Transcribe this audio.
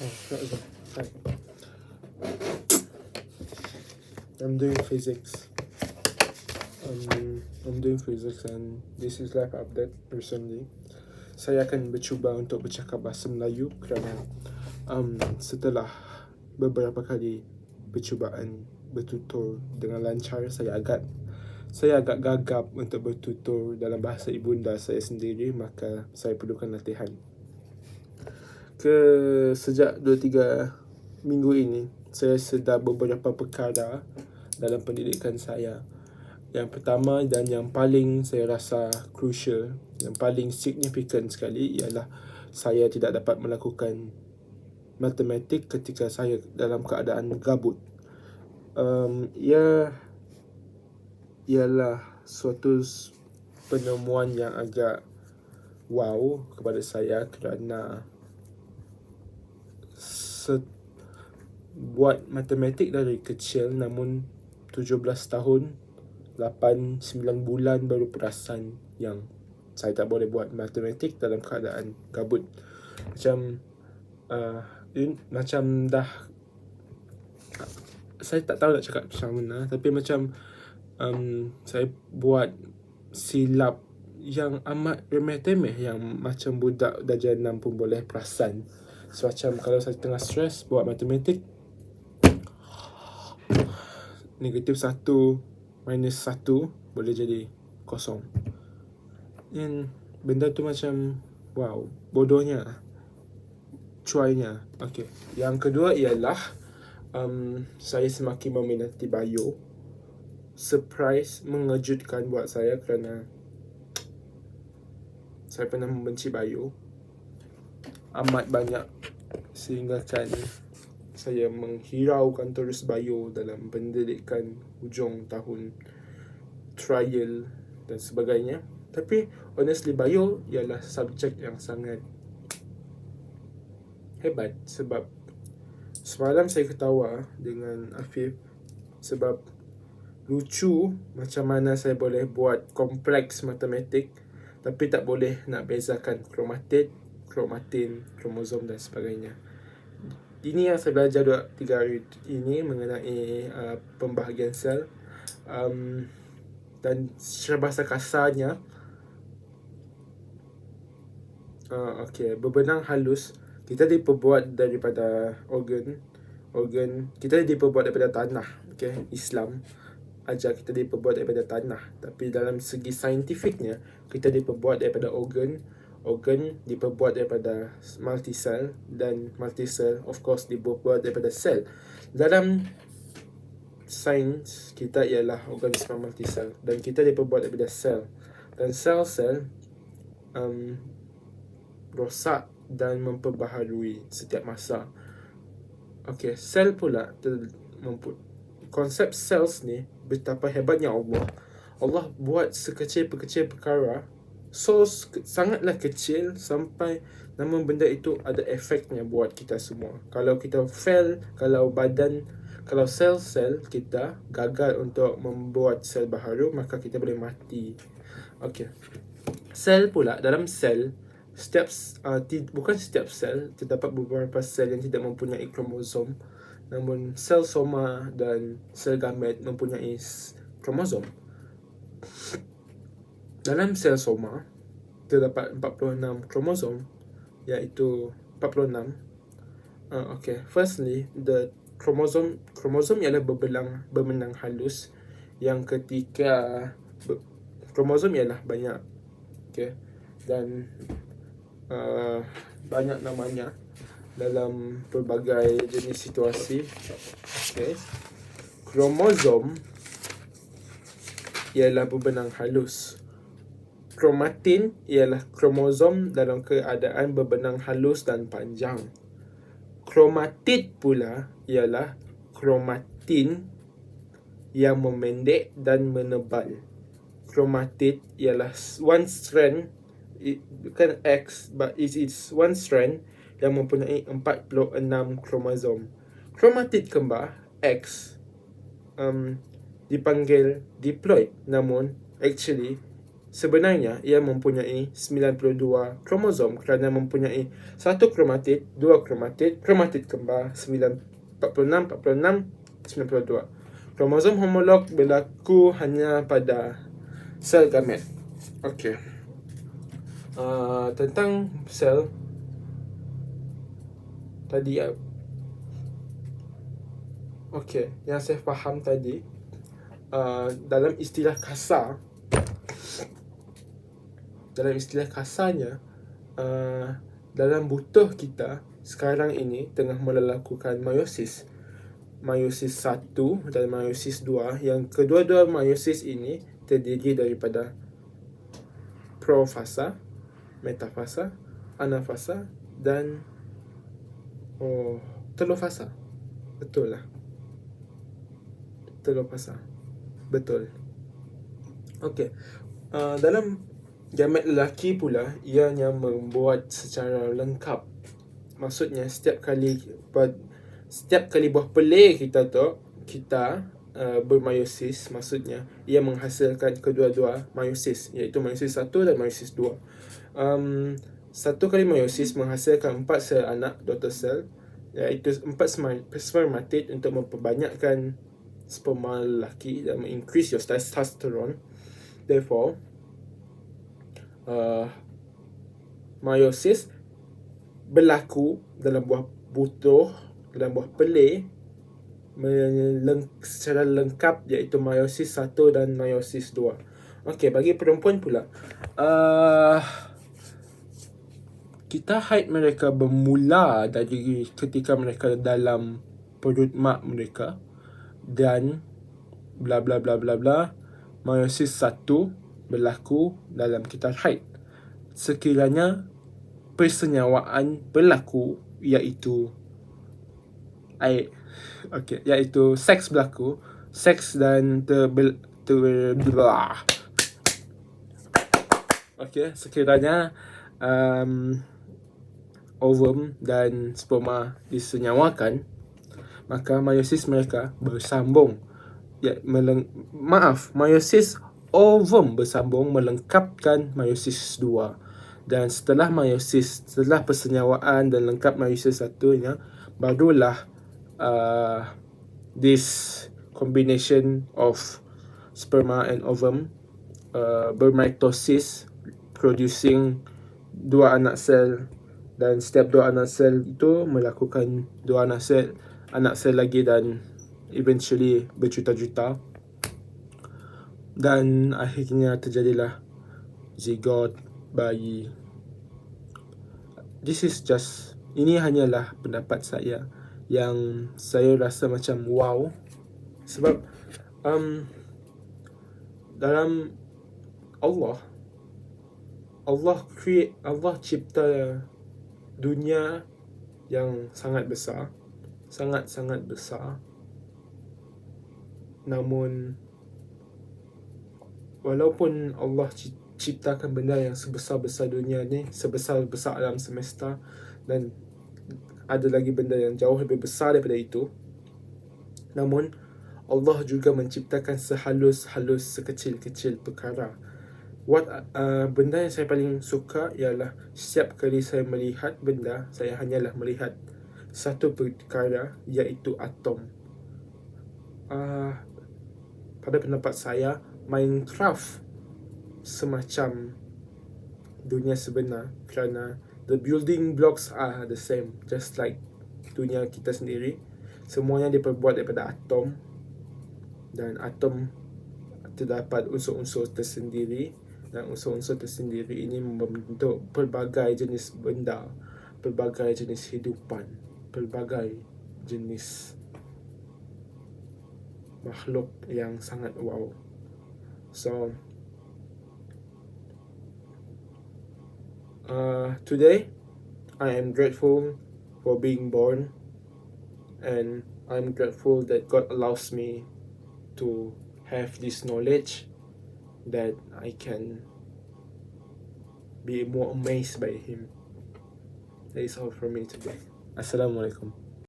Oh, hi. I'm doing physics. I'm doing physics and this is live update recently. Saya akan bercuba untuk bercakap bahasa Melayu kerana setelah beberapa kali percubaan bertutur dengan lancar, saya agak gagap untuk bertutur dalam bahasa ibunda saya sendiri, maka saya perlukan latihan. Sejak 2-3 minggu ini, saya sedar beberapa perkara dalam pendidikan saya. Yang pertama dan yang paling saya rasa crucial, yang paling signifikan sekali ialah saya tidak dapat melakukan matematik ketika saya dalam keadaan gabut. Ia ialah suatu penemuan yang agak wow kepada saya kerana buat matematik dari kecil, namun 17 tahun 8-9 bulan baru perasan yang saya tak boleh buat matematik dalam keadaan gabut. Macam dah, saya tak tahu nak cakap macam mana, tapi macam saya buat silap yang amat remeh-temeh, yang macam budak darjah 6 pun boleh perasan. So macam kalau saya tengah stres buat matematik, negatif 1 minus 1 boleh jadi kosong. And benda tu macam wow, bodohnya, cuainya. Okay. Yang kedua ialah saya semakin meminati bio. Surprise, mengejutkan buat saya kerana saya pernah membenci bio amat banyak, sehingga kan saya menghiraukan terus bio dalam pendidikan hujung tahun, trial dan sebagainya. Tapi honestly, bio ialah subjek yang sangat hebat. Sebab semalam saya ketawa dengan Afif sebab lucu macam mana saya boleh buat kompleks matematik tapi tak boleh nak bezakan kromatin, kromosom dan sebagainya. Ini yang saya belajar 2-3 hari ini mengenai pembahagian sel. Dan secara bahasa kasarnya, berbenang halus kita diperbuat daripada organ. Kita diperbuat daripada tanah. Islam ajar kita diperbuat daripada tanah, tapi dalam segi saintifiknya kita diperbuat daripada organ diperbuat daripada multisel, dan multisel of course diperbuat daripada sel. Dalam sains kita ialah organisma multisel dan kita diperbuat daripada sel, dan sel-sel rosak dan memperbaharui setiap masa. Sel pula konsep cells ni, betapa hebatnya Allah buat sekecil-kecil perkara, so sangatlah kecil sampai namun benda itu ada efeknya buat kita semua. Kalau kita fail, kalau sel-sel kita gagal untuk membuat sel baharu, maka kita boleh mati. Sel pula, dalam sel bukan setiap sel, terdapat beberapa sel yang tidak mempunyai kromosom, namun sel soma dan sel gamet mempunyai kromosom. Dalam sel soma terdapat 46 kromosom, iaitu 46. Firstly, the kromosom ialah berbenang halus yang ketika kromosom ialah banyak, dan banyak namanya dalam pelbagai jenis situasi. Kromosom ialah berbenang halus. Kromatin ialah kromosom dalam keadaan berbenang halus dan panjang. Kromatid pula ialah kromatin yang memendek dan menebal. Kromatid ialah one strand, bukan X, but it's one strand yang mempunyai 46 kromosom. Kromatid kembar X dipanggil diploid, namun actually Sebenarnya ia mempunyai 92 kromosom kerana mempunyai satu kromatid, dua kromatid kembar 46, 92. Kromosom homolog berlaku hanya pada sel gamet. Okey. Tentang sel tadi, yang saya faham tadi, dalam istilah kasarnya, dalam butuh kita sekarang ini tengah melakukan meiosis 1 dan meiosis 2, yang kedua-dua meiosis ini terdiri daripada profasa, metafasa, anafasa dan telur fasa. Betul lah, telur fasa. Betul. Okey. Dalam gamet lelaki pula, ianya membuat secara lengkap. Maksudnya setiap kali buah pelir kita bermeiosis, maksudnya ia menghasilkan kedua-dua meiosis, iaitu meiosis 1 dan meiosis 2. Satu kali meiosis menghasilkan 4 sel anak, daughter cell, iaitu 4 spermatid untuk memperbanyakkan sperma lelaki dan increase your testosterone. Therefore, meiosis berlaku dalam buah pelir secara lengkap, iaitu meiosis 1 dan meiosis 2. Okey, bagi perempuan pula, kita haid mereka bermula dari ketika mereka dalam perut mak mereka, dan bla bla bla bla bla. Meiosis 1 berlaku dalam kita haid sekiranya persenyawaan berlaku, iaitu seks berlaku, seks dan sekiranya ovum dan sperma disenyawakan, maka meiosis mereka bersambung. Meiosis ovum bersambung melengkapkan meiosis 2. Dan setelah persenyawaan dan lengkap meiosis 1-nya, barulah this combination of sperma and ovum bermitosis, producing 2 anak sel, dan setiap 2 anak sel itu melakukan 2 anak sel lagi, dan eventually berjuta-juta, dan akhirnya terjadilah zigot, bayi. Ini hanyalah pendapat saya yang saya rasa macam wow, sebab dalam Allah cipta dunia yang sangat besar, sangat-sangat besar. Namun walaupun Allah ciptakan benda yang sebesar-besar dunia ni, sebesar-besar alam semesta, dan ada lagi benda yang jauh lebih besar daripada itu, namun Allah juga menciptakan sehalus-halus, sekecil-kecil perkara. Benda yang saya paling suka ialah setiap kali saya melihat benda, saya hanyalah melihat satu perkara, iaitu atom. Pada pendapat saya, Minecraft semacam dunia sebenar, kerana the building blocks are the same, just like dunia kita sendiri. Semuanya diperbuat daripada atom, dan atom terdapat unsur-unsur tersendiri, dan unsur-unsur tersendiri ini membentuk pelbagai jenis benda, pelbagai jenis hidupan, pelbagai jenis makhluk yang sangat wow. So today I am grateful for being born, and I'm grateful that God allows me to have this knowledge, that I can be more amazed by Him. That is all from me today. Assalamualaikum.